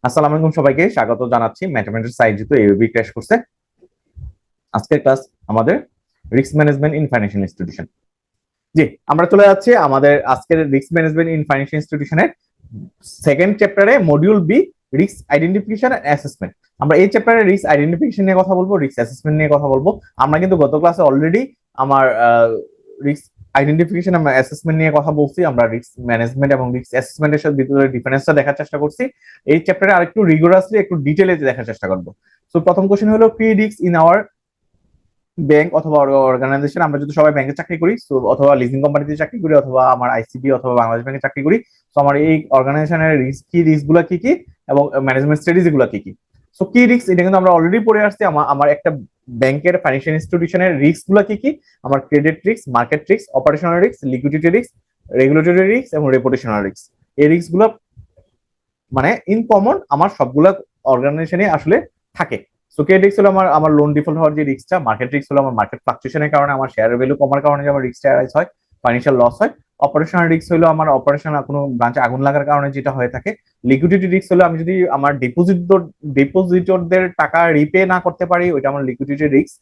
আসসালামু আলাইকুম, সবাইকে স্বাগত জানাচ্ছি ম্যাথমেটিক্স সাইজিত এবিবি ক্র্যাশ কোর্সে। আজকের ক্লাস আমাদের risk management in financial institution. জি, আমরা চলে যাচ্ছি আমাদের আজকের রিস্ক ম্যানেজমেন্ট ইন ফাইন্যান্সিয়াল ইনস্টিটিউশনের সেকেন্ড চ্যাপ্টারে, module B, risk identification and assessment. আমরা এই চ্যাপ্টারে রিস্ক আইডেন্টিফিকেশন নিয়ে কথা বলবো, রিস্ক অ্যাসেসমেন্ট নিয়ে কথা বলবো। আমরা কিন্তু গত ক্লাসে অলরেডি আমার রিস্ক আইডেন্টিফিকেশন এবং অ্যাসেসমেন্ট নিয়ে কথা বলছি। আমরা রিস্ক ম্যানেজমেন্ট এবং রিস্ক অ্যাসেসমেন্টের সাথে ভিতরে ডিফারেন্সটা দেখার চেষ্টা করছি। এই চ্যাপ্টারে আরেকটু রিগোরাসলি একটু ডিটেইলে দেখার চেষ্টা করবো। সো প্রথম কোশ্চেন হলো, কি রিস্ক ইন আওয়ার ব্যাংক অথবা অর্গানাইজেশন। আমরা যদি সবাই ব্যাংকে চাকরি করি, সো অথবা লিজিং কোম্পানিতে চাকরি করি, অথবা আমার আইসিবি অথবা বাংলাদেশ ব্যাংকে চাকরি করি, তো আমার এই অর্গানাইজেশনের রিস্ক গুলা কি কি এবং ম্যানেজমেন্ট স্ট্র্যাটেজি গুলা কি কি। সো কি রিস্ক, এটা কিন্তু আমরা অলরেডি পড়ে আসছি। আমার একটা ব্যাংকের ফাইন্যান্সিয়াল ইনস্টিটিউশনের রিস্ক গুলা কি কি। আমার credit risk, market risk, operational risk, liquidity risk, regulatory risk এবং রেপুটেশনাল রিস্ক। এই রিস্ক গুলা মানে ইন কমন আমার সবগুলা অর্গানাইজেশনে আসলে থাকে। সো ক্রেডিট রিস্ক হলো আমার লোন ডিফল্ট হওয়ার যে রিস্কটা। মার্কেট রিস্ক হলো আমার মার্কেট ফ্লাকচুয়েশনের কারণে আমার শেয়ারের ভ্যালু কমার কারণে যে আমার রিস্কটা অ্যারাইজ হয়, ফাইন্যান্সিয়াল লস হয়। অপারেশনাল রিস্ক হলো আমার অপারেশন কোনো ব্রাঞ্চে আগুন লাগার কারণে যেটা হয়ে থাকে। লিকুইডিটি রিস্ক হলো আমি যদি আমার ডিপোজিটরদের টাকা রিপে না করতে পারি, ওইটা আমার liquidity risk.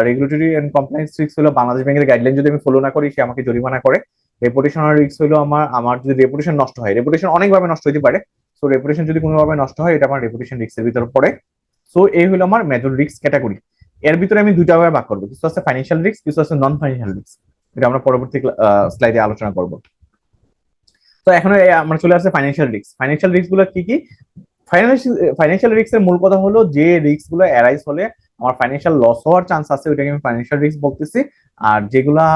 Regulatory and compliance risk হলো বাংলাদেশ ব্যাংকের গাইডলাইন যদি আমি ফলো না করি, সে আমাকে জরিমানা করে। রেপুটেশনাল রিস্ক হলো আমার যদি রেপুটেশন নষ্ট হয়, রেপুটেশন অনেকভাবে নষ্ট হতে পারে। সো রেপুটেশন যদি কোনোভাবে নষ্ট হয়, এটা আমার রেপুটেশন রিস্কের ভিতরে পড়ে। সো এই হলো আমার মেজর রিস্ক ক্যাটাগরি। এর ভিতরে আমি দুইটা ভাবে ভাগ করবো, কিছু আছে ফাইন্যান্সিয়াল রিস্ক, কিছু আছে নন ফাইন্যান্সিয়াল রিস্ক। এটা আমরা পরবর্তী স্লাইডে আলোচনা করব। তো এখন আমরা চলে আসছে ফাইন্যান্সিয়াল রিস্ক। ফাইন্যান্সিয়াল রিস্ক গুলো কি কি। ফাইন্যান্সিয়াল রিস্কের মূল কথা হলো যে রিস্ক গুলো অ্যারাইজ হলে আমার ফাইন্যান্সিয়াল লস হওয়ার চান্স আছে, ওইটাকে আমি ফাইন্যান্সিয়াল রিস্ক বলতেছি। আর যেগুলা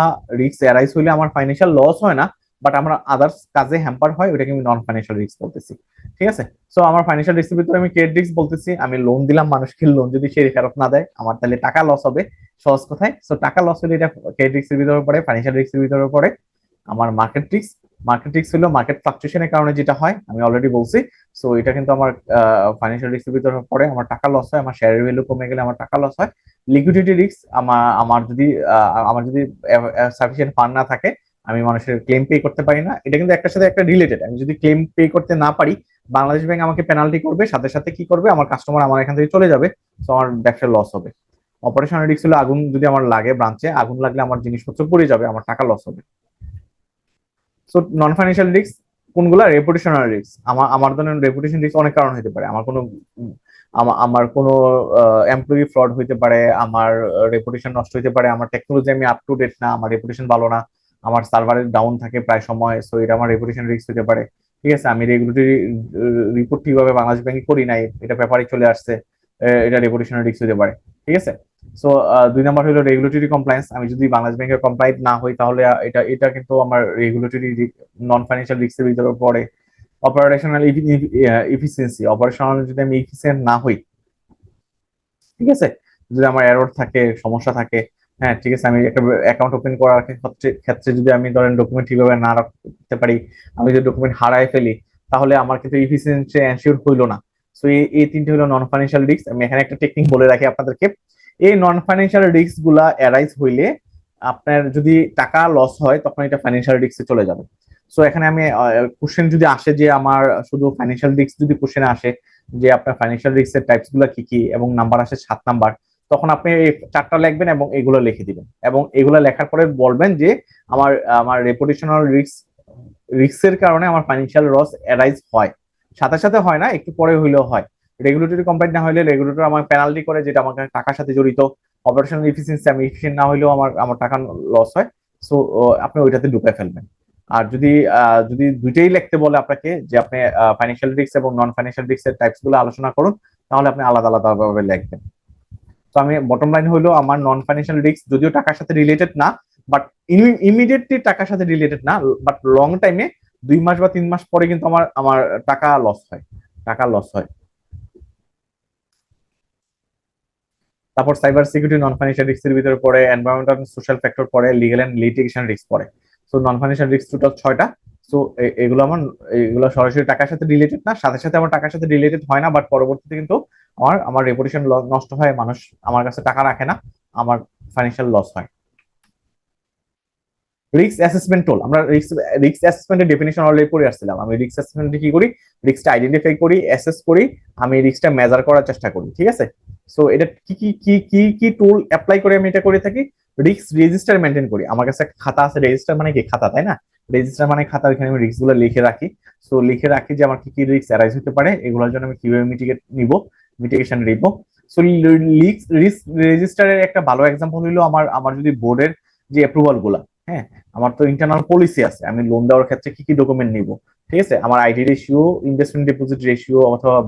রিস্ক অ্যারাইজ হলে আমার ফাইন্যান্সিয়াল লস হয় না, বাট আমরা আদার্স কাজে হ্যাম্পার হয়, ওইটাকে আমি নন ফাইন্যান্সিয়াল রিস্ক বলতেছি। ঠিক আছে। সো আমার ফাইন্যান্সিয়াল রিস্কের ভিতরে আমি ক্রেডিট রিস্ক বলতেছি। আমি লোন দিলাম মানুষকে, লোন যদি সে ফেরত না দেয়, আমার তাহলে টাকা লস হবে। সহজ কথায়, সো টাকা লস হলে এটা ক্রেডিট রিস্কের ভিতরে পড়ে, ফাইন্যান্সিয়াল রিস্কের ভিতরে পড়ে। আমার মার্কেট রিস্ক, মার্কেট রিস্ক হলো মার্কেট ফ্লাকচুয়েশনের কারণে যেটা হয়, আমি অলরেডি বলছি। সো এটা কিন্তু আমার ফাইন্যান্সিয়াল রিস্কের ভিতরে পড়ে। আমার টাকা লস হয়, আমার শেয়ারের ভ্যালু কমে গেলে আমার টাকা লস হয়। লিকুইডিটি রিস্ক, আমার যদি সাফিসিয়েন্ট ফান্ড না থাকে, আমি মানুষের ক্লেম পে করতে পারি না। এটা কিন্তু একটার সাথে একটা রিলেটেড। আমি যদি ক্লেম পে করতে না পারি, বাংলাদেশ ব্যাংক আমাকে পেনাল্টি করবে, সাথে সাথে কি করবে, আমার কাস্টমার আমার এখান থেকে চলে যাবে। সো আমার ব্যবসার লস হবে। অপারেশনাল রিস্ক হলো আগুন যদি আমার লাগে, ব্রাঞ্চে আগুন লাগলে আমার জিনিসপত্র পড়ে যাবে, আমার টাকা লস হবে। সো নন ফাইন্যান্সিয়াল রিস্ক কোনগুলা। রেপুটেশনাল রিস্ক, আমার ধরেন রেপুটেশন রিস্ক অনেক কারণ হতে পারে। আমার কোনো এমপ্লয়ি ফ্রড হইতে পারে, আমার রেপুটেশন নষ্ট হইতে পারে, আমার টেকনোলজি আমি আপ টু ডেট না, আমার রেপুটেশন ভালো না, আমার সার্ভারের ডাউন থাকে প্রায় সময়, সো এটা আমার রেপুটেশন রিস্ক হতে পারে। ঠিক আছে। আমি রেগুলেটরি রিপোর্ট ঠিকভাবে বাংলাদেশ ব্যাংকে করি নাই, এটা পেপারে চলে আসছে, এটা রেপুটেশনাল রিস্ক হতে পারে। ঠিক আছে। সো 2 নম্বর হলো রেগুলেটরি কমপ্লায়েন্স। আমি যদি বাংলাদেশ ব্যাংকের কমপ্লায়েন্ট না হই, তাহলে এটা এটা কিন্তু আমার রেগুলেটরি নন ফাইন্যান্সিয়াল রিস্কের ভিতরে পড়ে। অপারেশনাল ইফিসিয়েন্সি, অপারেশনাল যদি আমি ইফিসিয়েন্ট না হই, ঠিক আছে, যদি আমার এরর থাকে, সমস্যা থাকে, হ্যাঁ ঠিক আছে, আমি একটা অ্যাকাউন্ট ওপেন করার ক্ষেত্রে যদি আমি ধরেন ডকুমেন্ট ঠিকভাবে না রাখতে পারি, আমি যদি ডকুমেন্ট হারায় ফেলি, তাহলে আমার কিন্তু ইফিসিয়েন্সি এনশিওর হইলো না। সো এই তিনটে হলো নন ফাইন্যান্সিয়াল রিস্ক। আমি এখানে একটা টেকনিক বলে রাখি আপনাদেরকে। এই নন ফাইন্যান্সিয়াল রিস্ক গুলা অ্যারাইজ হইলে আপনার যদি টাকা লস হয়, তখন এটা ফাইন্যান্সিয়াল রিস্কে চলে যাবে। সো এখানে আমি কোশ্চেন যদি আসে যে আমার শুধু ফাইন্যান্সিয়াল রিস্ক যদি কোশ্চেন আসে যে আপনার ফাইন্যান্সিয়াল রিস্কের টাইপস গুলো কি কি এবং নাম্বার আসে 7 নাম্বার, তখন আপনি এই 4টা লিখবেন এবং এগুলো লিখে দিবেন, এবং এগুলো লেখার পরে বলবেন যে আমার আমার রেপুটেশনাল রিস্কের কারণে আমার ফাইন্যান্সিয়াল লস অ্যারাইজ হয়। সাথে সাথে হয় না, একটু পরে হইলেও হয়। রেগুলেটরি কমপ্লাইন্ট না হলে রেগুলেটর আমার পেনাল্টি করে, যেটা আমার টাকার সাথে জড়িত। অপারেশনাল এফিসিয়েন্সি, আমি এফিসিয়েন্ট না হইলেও আমার আমার টাকা লস হয়। সো আপনি ওইটাতে ঢুকায় ফেলবেন। আর যদি দুইটাই লিখতে বলে আপনাকে যে আপনি ফাইন্যান্সিয়াল রিস্ক এবং নন ফাইন্যান্সিয়াল রিস্কের টাইপস গুলো আলোচনা করুন, তাহলে আপনি আলাদা আলাদা ভাবে লিখবেন। তো আমি বটম লাইন হলো, আমার নন ফাইন্যান্সিয়াল রিস্ক যদিও টাকার সাথে রিলেটেড না, বাট ইমিডিয়েটলি টাকার সাথে রিলেটেড না, বাট লং টাইমে 2 মাস বা 3 মাস পরে কিন্তু আমার আমার টাকা লস হয়, টাকা লস হয়। তারপর সাইবার সিকিউরিটি নন ফাইন্যান্সিয়াল রিস্কের ভিতরে পড়ে, এনভায়রনমেন্টাল সোশ্যাল ফ্যাক্টর পড়ে, লিগ্যাল এন্ড লিটিগেশন রিস্ক পড়ে। So non financial risk total 6টা। সো এগুলো সরাসরি টাকার সাথে রিলেটেড না, সাথে সাথে আমার টাকার সাথে রিলেটেড হয় না, বাট পরবর্তীতে কিন্তু আমার আমার রেপুটেশন নষ্ট হয়, মানুষ আমার কাছে টাকা রাখে না, আমার ফাইন্যান্সিয়াল লস হয়। রিস্ক অ্যাসেসমেন্ট টুল, আমরা রিস্ক অ্যাসেসমেন্টের ডেফিনিশন অলরেডি পড়ে আসছিলাম। আমি রিস্ক অ্যাসেসমেন্টে কি করি, রিস্কটা আইডেন্টিফাই করি, অ্যাসেস করি, আমি রিস্কটা মেজার করার চেষ্টা করি, ঠিক আছে। সো এটা কি কি কি কি কি টুল অ্যাপ্লাই করে আমি এটা করে থাকি, রিস্ক রেজিস্টার মেনটেন করি। আমার কাছে একটা খাতা আছে, রেজিস্টার মানে কি খাতা, তাই না? রেজিস্টার মানে খাতা, ওইখানে আমি রিস্ক গুলো লিখে রাখি। সো লিখে রাখি যে আমার কি কি রিস্ক অ্যারাইজ হতে পারে, এগুলোর জন্য আমি কিভাবে মিটিগেশন নিব। সো রিস্ক রেজিস্টারের একটা ভালো এক্সাম্পল হইলো আমার আমার যদি বোর্ডের যে অ্যাপ্রুভাল গুলা, হ্যাঁ, আমার তো ইন্টারনাল পলিসি আছে, আমি লোন দেওয়ার ক্ষেত্রে কি কি ডকুমেন্ট নিব, ঠিক আছে, আমার ID ratio, investment deposit ratio, অথবা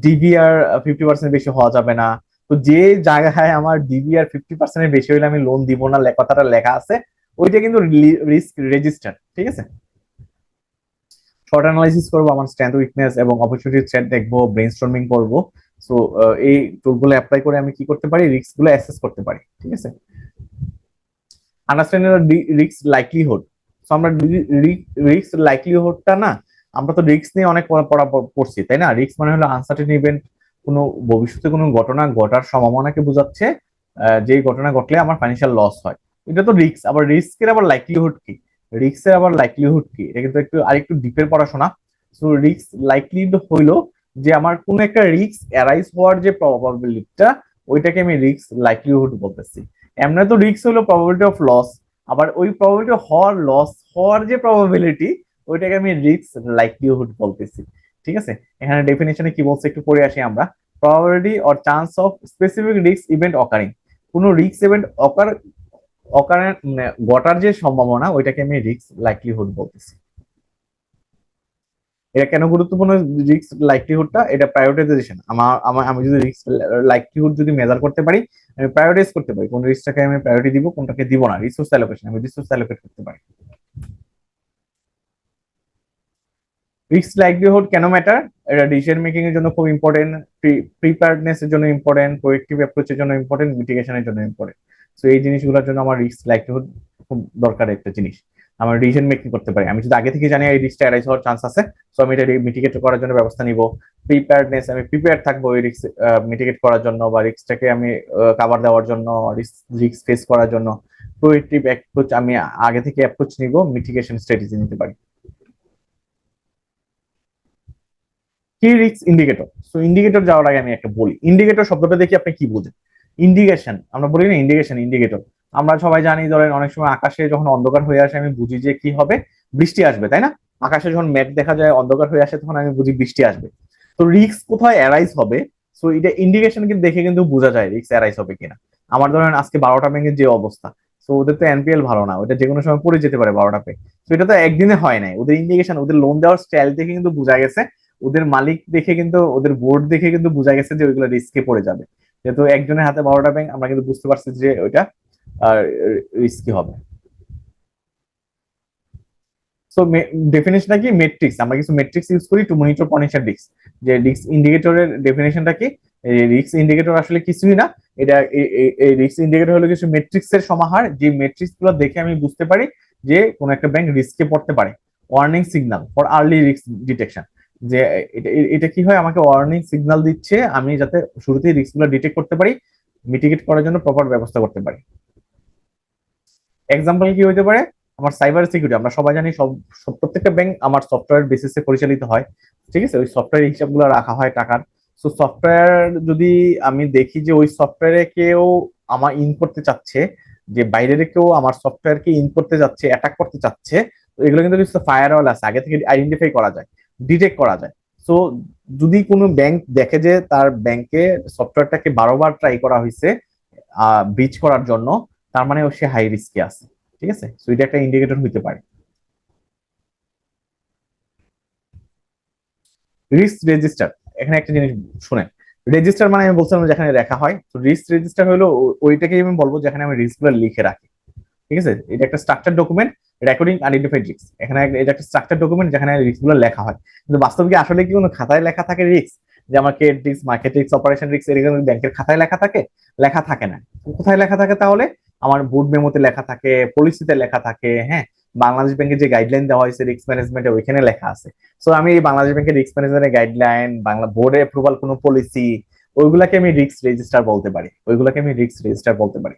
ডিবিআর 50% বেশি হওয়া যাবে না। তো যে জায়গায় আমার ডিবিআর 50% বেশি হইলে আমি লোন দিব না, কথাটা লেখা আছে, ওইটা কিন্তু রিস্ক রেজিস্টার, ঠিক আছে। শর্ট অ্যানালাইসিস করবো, আমার স্ট্রেংথ উইকনেস এবং অপরচুনিটি থ্রেট দেখবো, ব্রেনস্টর্মিং করবো। সো এই টুলগুলো অ্যাপ্লাই করে আমি কি করতে পারি, রিস্ক গুলো অ্যাসেস করতে পারি, ঠিক আছে। Understanding risk likelihood. সো আমরা রিস্ক লাইকলিহুডটা না, আমরা তো রিস্ক নিয়ে অনেক পড়া পড়ছি, তাই না? রিস্ক মানে হলো আনসার্টেন ইভেন্ট, কোনো ভবিষ্যতে কোনো ঘটনা ঘটার সম্ভাবনাকে বোঝাচ্ছে, যে ঘটনা ঘটলে আমার ফাইন্যান্সিয়াল লস হয়, এটা তো রিস্ক। আবার রিস্কের আবার লাইকলিহুড কি, রিস্কের আবার লাইকলিহুড কি, এটা কিন্তু একটু আরেকটু ডিপের পড়াশোনা। সো রিস্ক লাইকলিহুড হইলো যে আমার কোন একটা রিস্ক অ্যারাইজ হওয়ার যে প্রবাবিলিটিটা, ওইটাকে আমি রিস্ক লাইকলিহুড বলতেছি। এমনি তো রিস্ক হলো প্রবাবিলিটি অফ লস, আবার ওই প্রবাবিলিটি হওয়ার, লস হওয়ার যে প্রবাবিলিটি, ওইটাকে আমি রিস্ক লাইকলিহুড বলতেছি, ঠিক আছে। এখানে ডেফিনেশনে কি বলছে একটু পড়ে আসি আমরা। Probability or chance of specific risk event occurring, কোন রিস্ক ইভেন্ট অকারের ঘটার যে সম্ভাবনা, ওইটাকে আমি রিস্ক লাইকলিহুড বলতেছি। এটা কেন গুরুত্বপূর্ণ রিস্ক লাইকলিহুডটা, এটা প্রায়োরিটাইজেশন। আমি যদি রিস্ক লাইকলিহুড যদি মেজার করতে পারি, আমি প্রায়োরিটাইজ করতে পারি কোন রিস্কটাকে আমি প্রায়োরিটি দিব, কোনটাকে দিব না। রিসোর্স অ্যালোকেশন, আমি রিসোর্স অ্যালোকেট করতে পারি। রিস্ক লাইকলিহুড কেন ম্যাটার, এটা ডিসিশন মেকিং এর জন্য খুব ইম্পর্টেন্ট, প্রিপেয়ারনেস এর জন্য ইম্পর্টেন্ট, প্রোয়েক্টিভ অ্যাপ্রোচের জন্য ইম্পর্টেন্ট, মিটিগেশনের জন্য ইম্পর্টেন্ট। সো এই জিনিসগুলোর জন্য আমার রিস্ক লাইকলিহুড খুব দরকার একটা জিনিস। আমার ডিসিশন মেকিং করতে পারি, আমি যদি আগে থেকে জানি এই রিস্কটা অ্যারাইজ হওয়ার চান্স আছে, সো আমি এটা মিটিগেট করার জন্য ব্যবস্থা নিব। প্রিপেয়ারনেস, আমি প্রিপেয়ার থাকবো ওই রিস্ক মিটিগেট করার জন্য, বা রিস্কটাকে আমি কাভার দেওয়ার জন্য, রিস্ক ফেস করার জন্য। প্রোয়েক্টিভ অ্যাপ্রোচ, আমি আগে থেকে অ্যাপ্রোচ নিব, মিটিগেশন স্ট্র্যাটেজি নিতে পারি। কি রিস্ক ইন্ডিকেটর। সো ইন্ডিকেটর যাওয়ার আগে আমি একটা বলি, ইন্ডিকেটর শব্দটা দেখি আপনি কি বুঝেন। ইন্ডিকেশন, আমরা বলি না ইন্ডিকেশন, ইন্ডিকেটর। আমরা সবাই জানি, ধরেন অনেক সময় আকাশে যখন অন্ধকার হয়ে আসে, আমি বুঝি যে কি হবে, বৃষ্টি আসবে, তাই না? আকাশে যখন মেঘ দেখা যায়, অন্ধকার হয়ে আসে, তখন আমি বুঝি বৃষ্টি আসবে। তো রিস্ক কোথায় অ্যারাইজ হবে, সো এটা ইন্ডিকেশন কিন্তু দেখে কিন্তু বোঝা যায় রিস্ক অ্যারাইজ হবে কিনা। আমার ধরেন আজকে 12টা ব্যাংকের যে অবস্থা, সো ওদের তো এনপিএল ভালো না, ওটা যে কোনো সময় পড়ে যেতে পারে 12টা পে। তো এটা তো একদিনে হয় নাই, ওদের ইন্ডিকেশন, ওদের লোন দেওয়ার স্টাইল দেখে কিন্তু বোঝা গেছে, ওদের মালিক দেখে কিন্তু, ওদের বোর্ড দেখে কিন্তু বোঝা গেছে যে ওইগুলো রিস্কে পড়ে যাবে। যেহেতু একজনের হাতে 12টা ব্যাংক, আমরা কিন্তু বুঝতে পারছি যে ওইটা রিস্কি হবে। সো ডেফিনেশনটা কি, মেট্রিক্স, আমরা কিছু মেট্রিক্স ইউজ করি টু মনিটর পটেনশিয়াল রিস্ক। যে রিস্ক ইন্ডিকেটরের ডেফিনেশনটা কি, রিস্ক ইন্ডিকেটর আসলে কিছুই না, এটা এই রিস্ক ইন্ডিকেটর হলো কিছু মেট্রিক্স এর সমাহার, যে মেট্রিক্স গুলো দেখে আমি বুঝতে পারি যে কোন একটা ব্যাংক রিস্কে পড়তে পারে। Warning signal for early risk detection, যে এটা কি হয়, আমাকে ওয়ার্নিং সিগন্যাল দিচ্ছে, আমি যাতে শুরুতেই রিস্ক গুলো ডিটেক্ট করতে পারি, মিটিগেট করার জন্য প্রপার ব্যবস্থা করতে পারি। এক্সাম্পল কি হইতে পারে, আমার সাইবার সিকিউরিটি, আমরা সবাই জানি প্রত্যেকটা ব্যাংক আমার সফটওয়্যার বেসিসে পরিচালিত হয়, ঠিক আছে, ওই সফটওয়্যার হিসাবগুলো রাখা হয় টাকার। সো সফটওয়্যার যদি আমি দেখি যে ওই সফটওয়্যারে কেউ আমার ইন করতে চাচ্ছে, যে বাইরের কেউ আমার সফটওয়্যারকে ইন করতে যাচ্ছে, অ্যাটাক করতে চাচ্ছে, তো এগুলো কিন্তু কিছু ফায়ারওয়াল আছে, আগে থেকে আইডেন্টিফাই করা যায়, ডিটেক্ট করা যায়। সো যদি কোনো ব্যাংক দেখে যে তার ব্যাংকে সফটওয়্যারটাকে 12বার ট্রাই করা হয়েছে ব্রিচ করার জন্য, তার মানে সে হাই রিস্কে আছে, ঠিক আছে। সো এটা একটা ইন্ডিকেটর হইতে পারে। রিস্ক রেজিস্টার, এখানে একটা জিনিস শুনেন, রেজিস্টার মানে আমি বলছিলাম যেখানে লেখা হয়, তো রিস্ক রেজিস্টার হলো ওইটাকেই আমি বলবো যেখানে আমি রিস্ক গুলো লিখে রাখি, ঠিক আছে। এটা একটা structure document, recording identified risk. এখানে এটা একটা স্ট্রাকচার ডকুমেন্ট যেখানে রিস্ক গুলো লেখা হয়, কিন্তু বাস্তবে কি আসলে কি কোনো খাতায় লেখা থাকে রিস্ক, যে আমার credit risk, market risk, operation risk, এরকম ব্যাংকের খাতায় লেখা থাকে? লেখা থাকে না। কোথায় লেখা থাকে তাহলে? আমার বোর্ড মেমোতে লেখা থাকে, পলিসিতে লেখা থাকে, হ্যাঁ, বাংলাদেশ ব্যাংকের যে গাইডলাইন দেওয়া হয়েছে রিস্ক ম্যানেজমেন্টে, ওইখানে লেখা আছে। সো আমি এই বাংলাদেশ ব্যাংকের রিস্ক ম্যানেজমেন্টের গাইডলাইন, বাংলা বোর্ডে অ্যাপ্রুভাল কোনো পলিসি, ওইগুলাকে আমি রিস্ক রেজিস্টার বলতে পারি, ওইগুলাকে আমি রিস্ক রেজিস্টার বলতে পারি।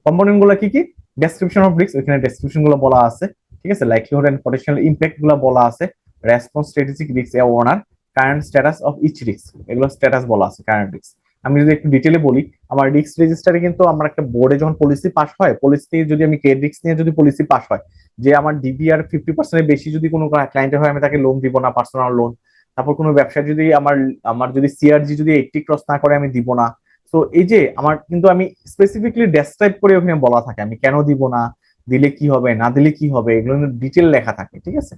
কম্পোনেন্ট গুলো কি কি, ডেসক্রিপশন অফ রিস্ক, ওইখানে ডেসক্রিপশন গুলো বলা আছে, ঠিক আছে। লাইকলিহুড এন্ড পটেনশিয়াল ইম্প্যাক্ট গুলো বলা আছে, response, strategic risk owner, current status of each risk, এগুলো স্ট্যাটাস বলা আছে, কারেন্ট রিস্ক। আমি যদি একটু ডিটেলে বলি, আমার রিস্ক রেজিস্টারে কিন্তু আমার একটা বোর্ডে যখন পলিসি পাস হয়, পলিসি যদি আমি ক্রেডিট রিস্ক নিয়ে যদি পলিসি পাস হয়, যে আমার ডিবিআর 50% বেশি যদি কোনো ক্লায়েন্টের হয়, আমি তাকে লোন দিব না, পার্সোনাল লোন। তারপর কোনো ব্যবসায় যদি আমার আমার যদি সিআরজি যদি 80 ক্রস না করে, আমি দিব না। তো এই যে আমার কিন্তু আমি স্পেসিফিকলি ডেসক্রাইব করে ওখানে বলা থাকে আমি কেন দিব না, দিলে কি হবে, না দিলে কি হবে, এগুলো কিন্তু ডিটেল লেখা থাকে, ঠিক আছে।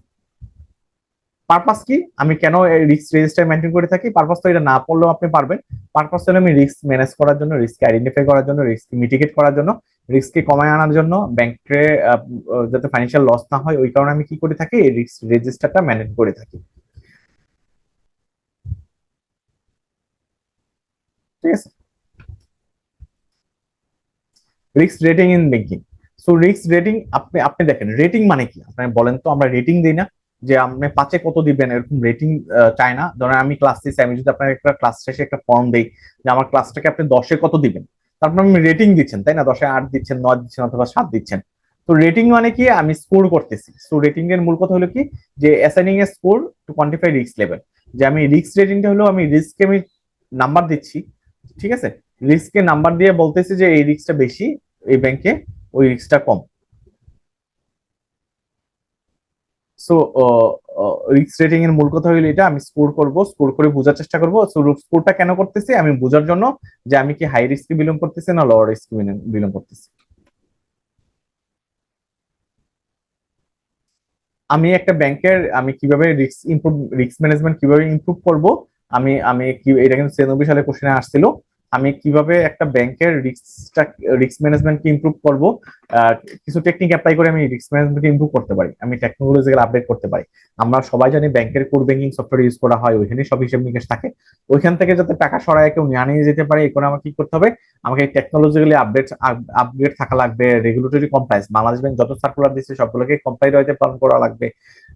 পারপাস কি, আমি কেন রিস্ক রেজিস্টার মেনটেন করে থাকি, পারপাস তো এটা না পড়লেও আপনি পারবেন। পারপাস হলো আমি রিস্ক ম্যানেজ করার জন্য, রিস্ক আইডেন্টিফাই করার জন্য, রিস্ক মিটিগেট করার জন্য, রিস্ককে কমায় আনার জন্য, ব্যাংকে যাতে ফাইন্যান্সিয়াল লস না হয়, ওই কারণে আমি কি করে থাকি, এই রিস্ক রেজিস্টারটা মেনটেন করে থাকি, ঠিক আছে। Risk rating in banking. So risk rating, আপনি আপনি দেখেন রেটিং মানে কি, আপনি বলেন তো। আমরা রেটিং দিই না যে আপনি 5-এ কত দিবেন, এরকম রেটিং চাই না। ধরেন আমি ক্লাস দিচ্ছি, আমি যদি আপনার একটা ক্লাস শেষে একটা ফর্ম দেই যে আমার ক্লাসটাকে আপনি 10-এ কত দিবেন, তারপর আমি রেটিং দিচ্ছেন, তাই না? 10-এ 8 দিচ্ছেন, 9 দিচ্ছেন, অথবা 7 দিচ্ছেন। তো রেটিং মানে কি, আমি স্কোর করতেছি। সো রেটিং এর মূল কথা হলো কি, যে assigning a score to quantify risk level. যে আমি রিস্ক রেটিংটা হলো আমি রিস্ককে আমি নাম্বার দিচ্ছি, ঠিক আছে। রিস্ককে নাম্বার দিয়ে বলতেছি যে এই রিস্কটা বেশি, এই ব্যাংকে ওই রিস্কটা কম। সো রিস্ক রেটিং এর মূল কথা হলো এটা, আমি স্কোর করব, স্কোর করে বোঝার চেষ্টা করব। সো স্কোরটা কেন করতেছি, আমি বোঝার জন্য যে আমি কি হাই রিস্ক বিলং করতেছি না লোয়ার রিস্ক বিলং করতেছি। আমি একটা ব্যাংকের আমি কিভাবে রিস্ক ইমপ্রুভ, রিস্ক ম্যানেজমেন্ট কিভাবে ইমপ্রুভ করব, আমি আমি কি, এটা কিন্তু 93 সালে কোশ্চেনে আসছিল, আমি কিভাবে একটা ব্যাংকের রিস্ক ম্যানেজমেন্টকে ইমপ্রুভ করব। আহ, কিছু টেকনিক অ্যাপ্লাই করে আমি রিস্ক ম্যানেজমেন্টকে ইমপ্রুভ করতে পারি, আমি টেকনোলজিক্যাল আপডেট করতে পারি। আমরা সবাই জানি ব্যাংকের কোর ব্যাংকিং সফটওয়্যার ইউজ করা হয়, ওইখানে সব হিসাব নিকেশ থাকে। ওইখান থেকে যাতে টাকা সরায় কেউ না নিয়ে যেতে পারে, এখন আমার কি করতে হবে, আমাকে টেকনোলজিক্যালি আপডেট থাকা লাগবে। রেগুলেটরি কমপ্লায়েন্স, বাংলাদেশ ব্যাংক যত সার্কুলার দিচ্ছে সবগুলোকে কমপ্লাই হইতে পালন করা লাগবে।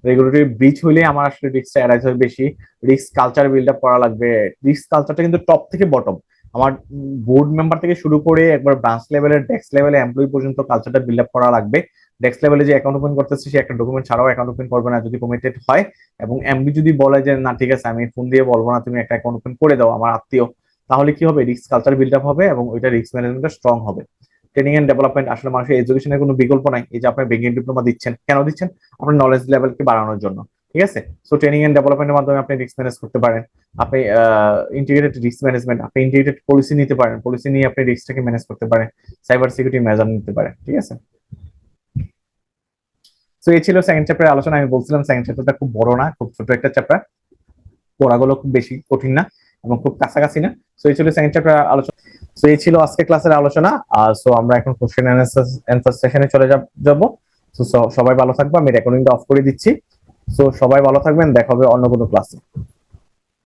রেগুলেটরি ব্রিচ হইলে আমার আসলে রিস্কটা এড়াইতে হবে বেশি। রিস্ক কালচার বিল্ড আপ করা লাগবে। রিস্ক কালচারটা কিন্তু টপ থেকে বটম, আমার বোর্ড মেম্বার থেকে শুরু করে একবার ব্রাঞ্চ লেভেলের ডেস্ক লেভেলে এমপ্লয়ি পর্যন্ত কালচারটা বিল্ড আপ করা লাগবে। ডেস্ক লেভেলে যে অ্যাকাউন্ট ওপেন করতেছে, সে একটা ডকুমেন্ট ছাড়াও অ্যাকাউন্ট ওপেন করবে না যদি কমিটেড হয়। এবং এমডি যদি বলে যে না ঠিক আছে, আমি ফোন দিয়ে বলবো না, তুমি একটা অ্যাকাউন্ট ওপেন করে দাও আমার আত্মীয়, তাহলে কি হবে, রিস্ক কালচার বিল্ড আপ হবে এবং ওইটা রিস্ক ম্যানেজমেন্টটা স্ট্রং হবে। ট্রেনিং এন্ড ডেভেলপমেন্ট, আসলে মানুষের এডুকেশনের কোনো বিকল্প নাই। এই যে আপনি ব্যাংকিং ডিপ্লোমা দিচ্ছেন, কেন দিচ্ছেন, আপনার নলেজ লেভেলকে বাড়ানোর জন্য, ঠিক আছে। সো ট্রেনিং এন্ড ডেভেলপমেন্টের মাধ্যমে আপনি রিস্ক ম্যানেজ করতে পারেন। আপনি ইন্টিগ্রেটেড রিস্ক ম্যানেজমেন্ট, আপনি ইন্টিগ্রেটেড পলিসি নিতে পারেন, পলিসি নিয়ে আপনি রিস্কটাকে ম্যানেজ করতে পারেন, সাইবার সিকিউরিটি মেজার নিতে পারেন, ঠিক আছে। তো এই ছিল সেকেন্ড চ্যাপ্টারের আলোচনা। আমি বলছিলাম সেকেন্ড চ্যাপ্টারটা খুব বড় না, খুব ছোট একটা চ্যাপ্টার, পড়াগুলো খুব বেশি কঠিন না এবং খুব কাছাকাছি না। সো এই ছিল সেকেন্ড চ্যাপ্টার আলোচনা। সো এই ছিল আজকে ক্লাসের আলোচনা। সো আমরা এখন কোশ্চেন অ্যান্সার সেশনে চলে যাব। তো সবাই ভালো থাকবো, আমি রেকর্ডিংটা অফ করে দিচ্ছি। সো সবাই ভালো থাকবেন, দেখা হবে অন্য কোনো ক্লাসে।